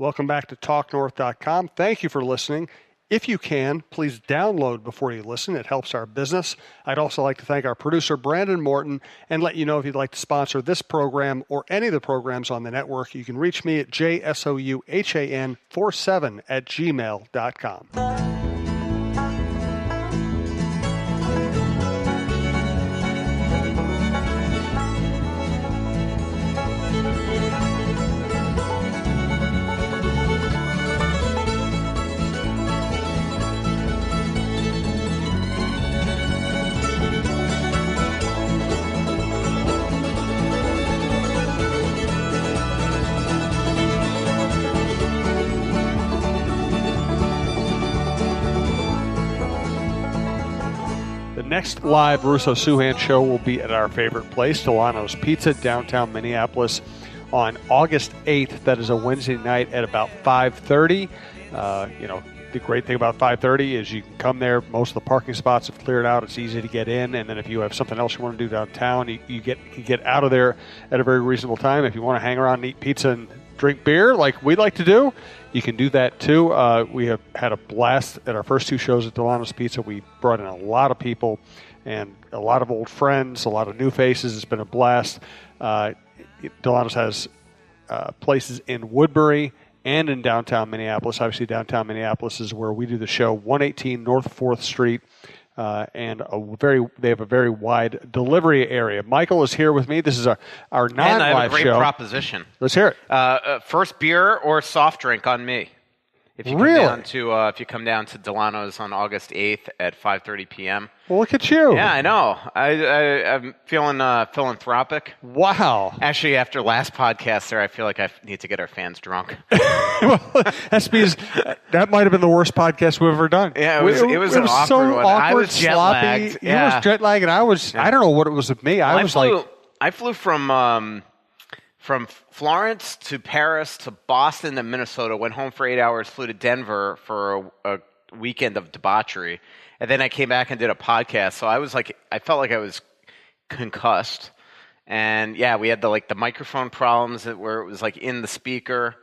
Welcome back to talknorth.com. Thank you for listening. If you can, please download before you listen. It helps our business. I'd also like to thank our producer, Brandon Morton, and let you know if you'd like to sponsor this program or any of the programs on the network, you can reach me at jsouhan47@gmail.com. Next live Russo-Souhan Show will be at our favorite place, Dulono's Pizza, downtown Minneapolis, on August 8th. That is a Wednesday night at about 5:30. The great thing about 5:30 is you can come there. Most of the parking spots have cleared out. It's easy to get in. And then if you have something else you want to do downtown, you get out of there at a very reasonable time. If you want to hang around and eat pizza and drink beer like we like to do, you can do that too. We have had a blast at our first two shows at Dulono's Pizza. We brought in a lot of people and a lot of old friends, a lot of new faces. It's been a blast. Dulono's has places in Woodbury and in downtown Minneapolis. Obviously, downtown Minneapolis is where we do the show, 118 North 4th Street. And they have a very wide delivery area. Michael is here with me. This is our non-live show. And I have a great proposition. Let's hear it. First beer or soft drink on me. If you come down to Dulono's on August 8th at 5:30 p.m. Well, look at you. Yeah, I know. I'm feeling philanthropic. Wow. Actually, after last podcast there, I feel like I need to get our fans drunk. Well, that's because that might have been the worst podcast we've ever done. Yeah, it was an awkward so one. Awkward, I was jet sloppy. lagged. You was jet lagged, and I was. Yeah. I don't know what it was with me. I flew from Florence to Paris to Boston to Minnesota, went home for 8 hours, flew to Denver for a weekend of debauchery, and then I came back and did a podcast. So I felt like I was concussed, and yeah, we had the microphone problems where it was in the speaker,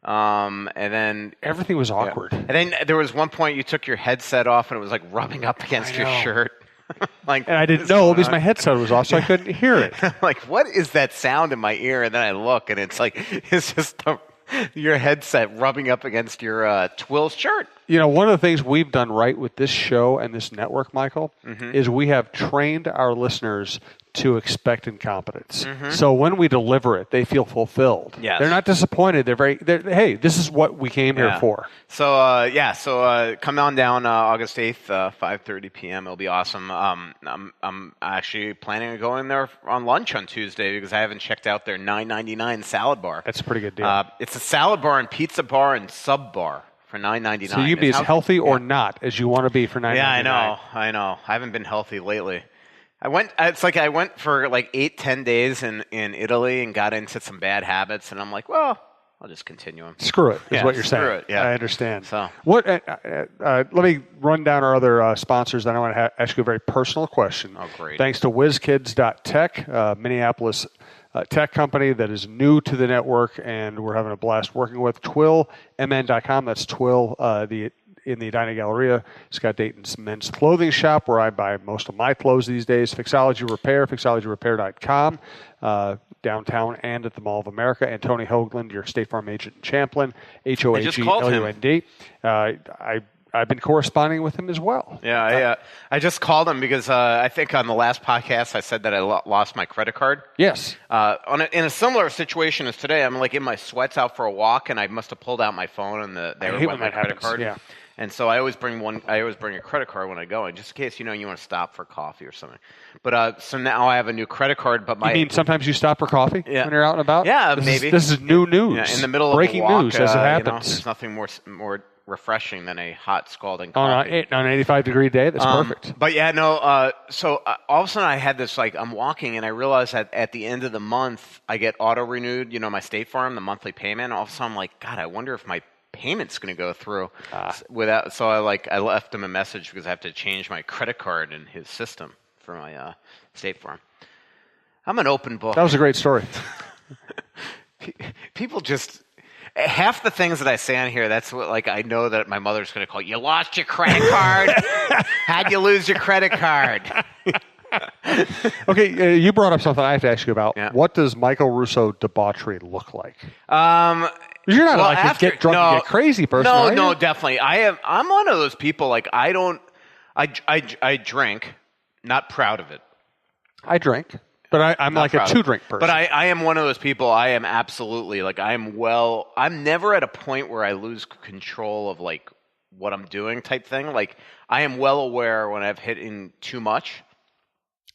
and then everything was awkward. Yeah. And then there was one point you took your headset off and it was rubbing up against your shirt. And I didn't know because my headset was off, so I couldn't hear it. What is that sound in my ear? And then I look, and it's just your headset rubbing up against your twill shirt. One of the things we've done right with this show and this network, Michael, is we have trained our listeners to expect incompetence. So when we deliver it, they feel fulfilled. Yes. They're not disappointed. Hey, this is what we came here for. So come on down August 8th, 5:30 p.m. It'll be awesome. I'm actually planning on going there on lunch on Tuesday because I haven't checked out their $9.99 salad bar. That's a pretty good deal. It's a salad bar and pizza bar and sub bar for $9.99. So you can be as healthy or not as you want to be for $9.99. Yeah, I know. I haven't been healthy lately. I went for 8-10 days in Italy and got into some bad habits, and I'm like, well, I'll just continue them. Screw it, is what you're saying. Screw it, yeah. I understand. So what? Let me run down our other sponsors, then I want to ask you a very personal question. Oh, great. Thanks to WhizKids.tech, Minneapolis tech company that is new to the network, and we're having a blast working with. TwillMN.com, that's Twill, in the Edina Galleria, Scott Dayton's men's clothing shop, where I buy most of my clothes these days. Fixology Repair, fixologyrepair.com, downtown and at the Mall of America. And Tony Hoaglund, your State Farm agent in Champlin, Hoaglund. I've been corresponding with him as well. Yeah, I just called him because I think on the last podcast I said that I lost my credit card. Yes. In a similar situation as today, I'm in my sweats out for a walk, and I must have pulled out my phone, and they were with my credit card. Yeah. And so I always bring a credit card when I go, and just in case you want to stop for coffee or something. But so now I have a new credit card. But you mean sometimes you stop for coffee when you're out and about? Yeah, maybe. This is new news. Yeah, in the middle breaking of a walk, news as it happens. There's nothing more refreshing than a hot scalding coffee. On an 85-degree day, that's perfect. But so all of a sudden I had this, I'm walking and I realized that at the end of the month I get auto-renewed, my State Farm, the monthly payment. All of a sudden I'm like, God, I wonder if my payment's going to go through without. So I left him a message because I have to change my credit card in his system for my State Farm. I'm an open book. That was a great story. People just... half the things that I say on here, that's what, like, I know that my mother's going to call, you lost your credit card? How'd you lose your credit card? Okay, you brought up something I have to ask you about. Yeah. What does Michael Russo debauchery look like? You're not a get drunk and get crazy person, are you? No, definitely. I'm one of those people, like, I drink, not proud of it. I drink, but I'm like a two-drink person. But I am one of those people, I am absolutely, like, I'm never at a point where I lose control of, like, what I'm doing type thing. Like, I am well aware when I've hit in too much.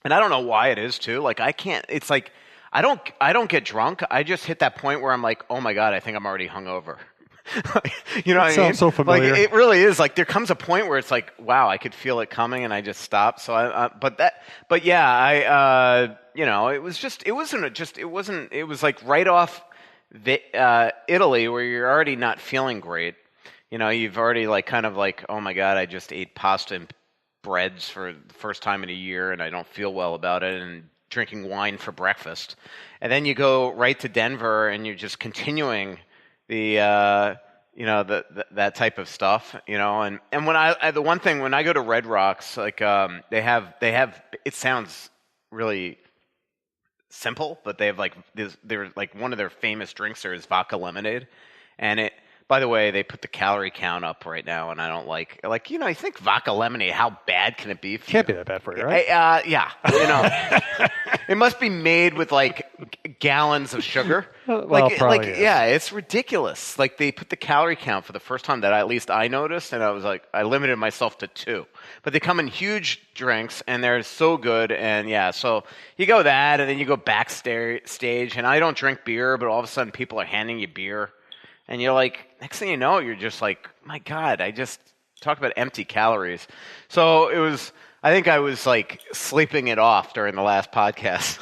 And I don't know why it is, too. Like, I can't, it's like, I don't get drunk. I just hit that point where I'm like, oh my God, I think I'm already hungover. You know what I mean? Sounds so familiar. Like, it really is. Like, there comes a point where it's like, wow, I could feel it coming, and I just stop. So it was like right off Italy, where you're already not feeling great. You know, you've already like kind of like, oh my God, I just ate pasta and breads for the first time in a year, and I don't feel well about it, and drinking wine for breakfast. And then you go right to Denver, and you're just continuing that type of stuff, you know. And when the one thing, when I go to Red Rocks, like they have it sounds really simple, but they have like they're like one of their famous drinks there is vodka lemonade, and it. By the way, they put the calorie count up right now, and I don't like, you know, I think vodka lemonade, how bad can it be for you? Can't be that bad for you, right? Yeah, you know. It must be made with, like, gallons of sugar. Well, probably is. Yeah, it's ridiculous. Like, they put the calorie count for the first time that at least I noticed, and I was like, I limited myself to 2. But they come in huge drinks, and they're so good, and yeah, so you go that, and then you go backstage, and I don't drink beer, but all of a sudden people are handing you beer. And you're like, next thing you know, you're just like, my God, I just talk about empty calories. So I think I was like sleeping it off during the last podcast.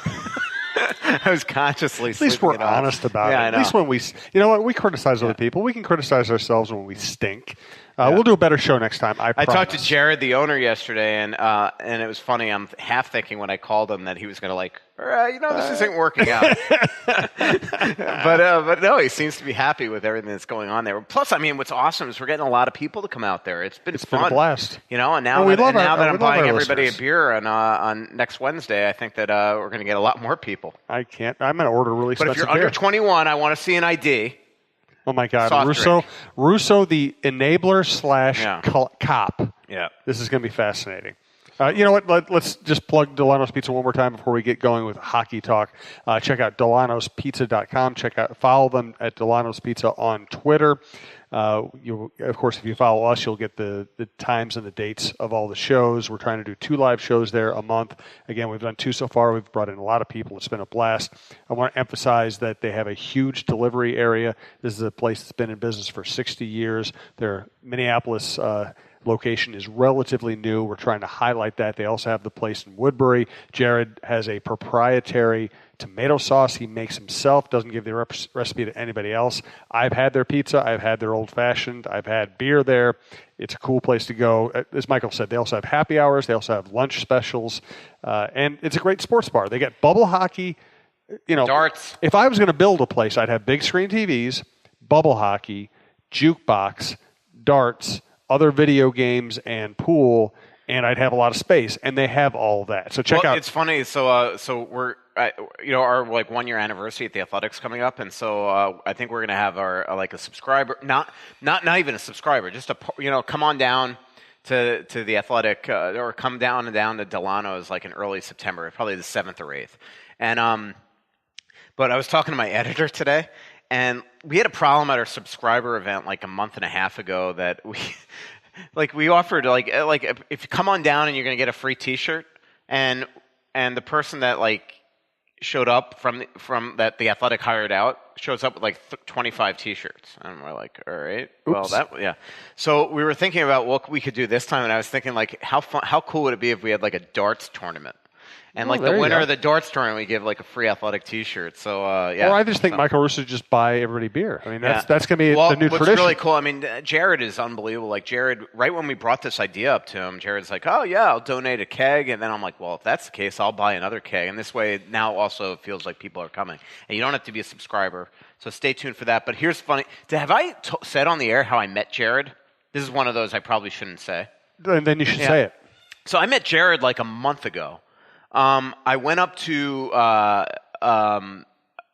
I was consciously sleeping it off. At least we're honest about it. At least when you know what, we criticize other people. We can criticize ourselves when we stink. We'll do a better show next time, I promise. I talked to Jared, the owner, yesterday, and it was funny. I'm half thinking when I called him that he was going to like, this isn't working out. but no, he seems to be happy with everything that's going on there. Plus, I mean, what's awesome is we're getting a lot of people to come out there. It's been fun. Been a blast. You know, and now that I'm buying everybody a beer on next Wednesday, I think that we're going to get a lot more people. I'm going to order really special. But if you're under 21, I want to see an ID. Oh my God, Russo, the enabler / cop. Yeah, this is going to be fascinating. You know what? Let's just plug Dulono's Pizza one more time before we get going with hockey talk. Check out Dulono'sPizza.com. Follow them at Dulono's Pizza on Twitter. Of course, if you follow us, you'll get the times and the dates of all the shows. We're trying to do 2 live shows there a month. Again, we've done 2 so far. We've brought in a lot of people. It's been a blast. I want to emphasize that they have a huge delivery area. This is a place that's been in business for 60 years. Their Minneapolis location is relatively new. We're trying to highlight that. They also have the place in Woodbury. Jared has a proprietary tomato sauce he makes himself, doesn't give the recipe to anybody else. I've had their pizza. I've had their old-fashioned. I've had beer there. It's a cool place to go. As Michael said, they also have happy hours. They also have lunch specials. And it's a great sports bar. They get bubble hockey. You know, darts. If I was going to build a place, I'd have big screen TVs, bubble hockey, jukebox, darts, other video games, and pool, and I'd have a lot of space. And they have all of that. So check out. It's funny. So we're our like 1-year anniversary at the Athletics coming up, and so I think we're going to have our like a subscriber, not even a subscriber, just come on down to the Athletic or come down to Dulono's like in early September, probably the 7th or 8th. And but I was talking to my editor today. And we had a problem at our subscriber event like a month and a half ago that we offered like if you come on down and you're going to get a free T-shirt, and the person that like showed up from that the Athletic hired out shows up with like 25 T-shirts, and we're like, all right, Oops. well So we were thinking about what we could do this time, and I was thinking like how cool would it be if we had like a darts tournament. And like the winner of the darts tournament, we give like a free Athletic T-shirt. So yeah. Well, I just think Michael Russo should just buy everybody beer. I mean, that's going to be the new tradition. What's really cool, I mean, Jared is unbelievable. Like Jared, right when we brought this idea up to him, Jared's like, "Oh yeah, I'll donate a keg." And then I'm like, "Well, if that's the case, I'll buy another keg." And this way, now also it feels like people are coming, and you don't have to be a subscriber So stay tuned for that. But here's funny. Have I said on the air how I met Jared? This is one of those I probably shouldn't say. Then you should say it. So I met Jared like a month ago. I went up to a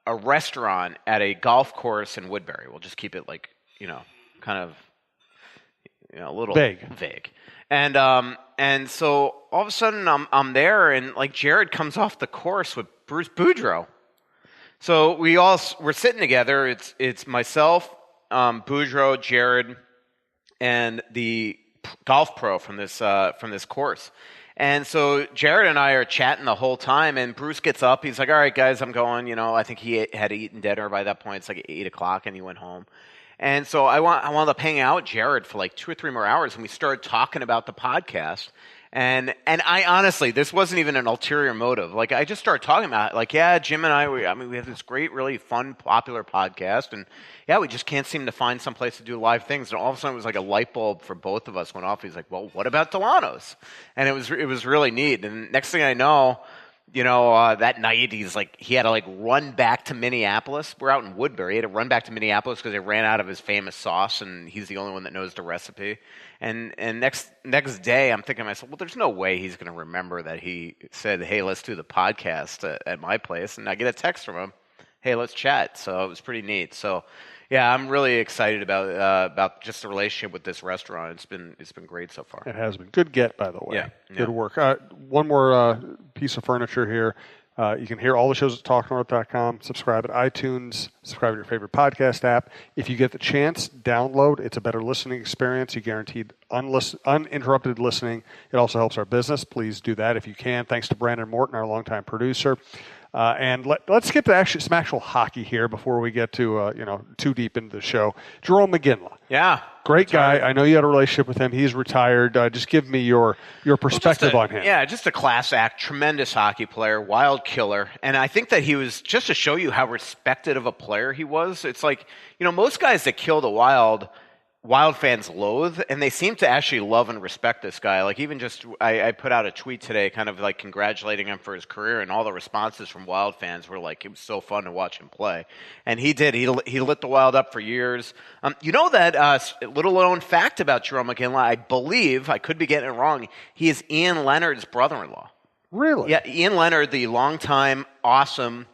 restaurant at a golf course in Woodbury. We'll just keep it like, kind of, a little vague. And so all of a sudden I'm there, and like Jared comes off the course with Bruce Boudreau. So we're sitting together. It's myself, Boudreau, Jared, and the golf pro from this course. And so Jared and I are chatting the whole time, and Bruce gets up. He's like, all right, guys, I'm going. I think he had eaten dinner by that point. It's like 8 o'clock, and he went home. And so I wound up hanging out with Jared for like 2 or 3 more hours, and we started talking about the podcast. And I honestly, this wasn't even an ulterior motive. Like, I just started talking about it. Like, yeah, Jim and I we have this great, really fun, popular podcast. And, yeah, we just can't seem to find some place to do live things. And all of a sudden, it was like a light bulb for both of us went off. He's like, well, what about Dulono's? And it was really neat. And next thing I know, that night he had to run back to Minneapolis. We're out in Woodbury. He had to run back to Minneapolis because they ran out of his famous sauce, and he's the only one that knows the recipe. And next day, I'm thinking to myself, well, there's no way he's going to remember that he said, hey, let's do the podcast at my place. And I get a text from him, hey, let's chat. So it was pretty neat. So yeah, I'm really excited about just the relationship with this restaurant. It's been great so far. It has been. Good get, by the way. Yeah. Good work. One more piece of furniture here. You can hear all the shows at talknorth.com. Subscribe at iTunes. Subscribe to your favorite podcast app. If you get the chance, download. It's a better listening experience. You guaranteed uninterrupted listening. It also helps our business. Please do that if you can. Thanks to Brandon Morton, our longtime producer. And let's skip to some actual hockey here before we get to too deep into the show. Jarome Iginla. Yeah. Great guy. I know you had a relationship with him. He's retired. Just give me your perspective on him. Yeah, just a class act, tremendous hockey player, wild killer. And I think that he was, just to show you how respected of a player he was, it's like, most guys that kill the Wild fans loathe, and they seem to actually love and respect this guy. Like, even just, I put out a tweet today kind of like congratulating him for his career, and all the responses from Wild fans were like, it was so fun to watch him play. And he did. He lit the Wild up for years. That little known fact about Jarome Iginla, I believe, I could be getting it wrong, he is Ian Leonard's brother-in-law. Really? Yeah, Ian Leonard, the longtime, awesome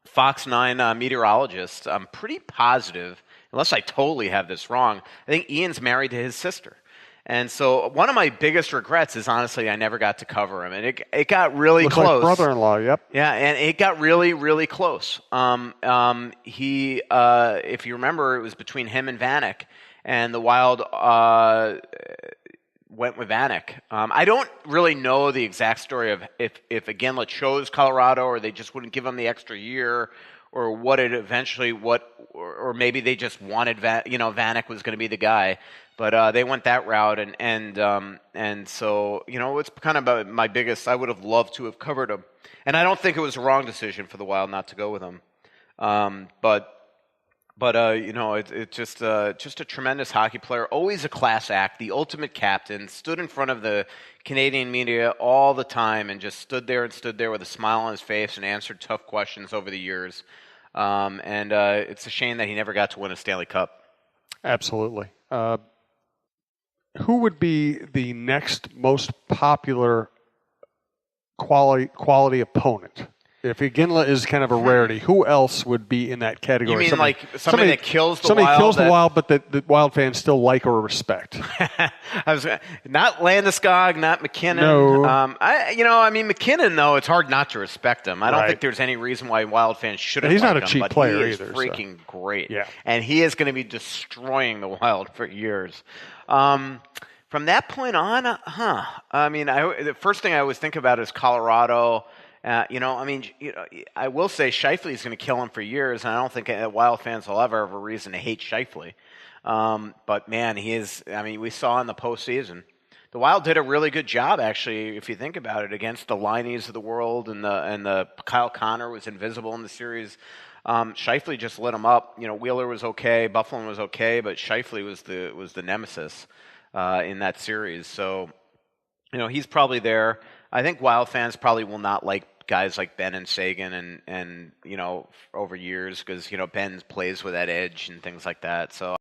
Fox 9 meteorologist. I'm pretty positive, unless I totally have this wrong, I think Ian's married to his sister. And so one of my biggest regrets is, honestly, I never got to cover him. And it got really Looks close. Like brother-in-law, yep. Yeah, and it got really, really close. If you remember, it was between him and Vanek, and the Wild went with Vanek. I don't really know the exact story of if Iginla chose Colorado, or they just wouldn't give him the extra year, or what it eventually or maybe they just wanted Vanek was going to be the guy, but they went that route, and so it's kind of my biggest. I would have loved to have covered him, and I don't think it was a wrong decision for the Wild not to go with him, but it's just a tremendous hockey player, always a class act, the ultimate captain, stood in front of the Canadian media all the time and just stood there with a smile on his face and answered tough questions over the years. And it's a shame that he never got to win a Stanley Cup. Absolutely. Who would be the next most popular quality opponent? If Iginla is kind of a rarity, who else would be in that category? You mean somebody that kills the Wild? Somebody kills the Wild, but the Wild fans still like or respect. Not Landeskog, not McKinnon. No. McKinnon, though, it's hard not to respect him. I don't think there's any reason why Wild fans shouldn't. He's like not a cheap but player he is either. Freaking great. Yeah. And he is going to be destroying the Wild for years. From that point on, the first thing I always think about is Colorado. I will say Scheifele is going to kill him for years, and I don't think Wild fans will ever have a reason to hate Scheifele. But man, he is. We saw in the postseason, the Wild did a really good job, actually, if you think about it, against the Lineys of the world, and the Kyle Connor was invisible in the series. Scheifele just lit him up. Wheeler was okay, Bufflin was okay, but Scheifele was the nemesis in that series. So, he's probably there. I think Wild fans probably will not like guys like Ben and Sagan and over years because Ben plays with that edge and things like that. So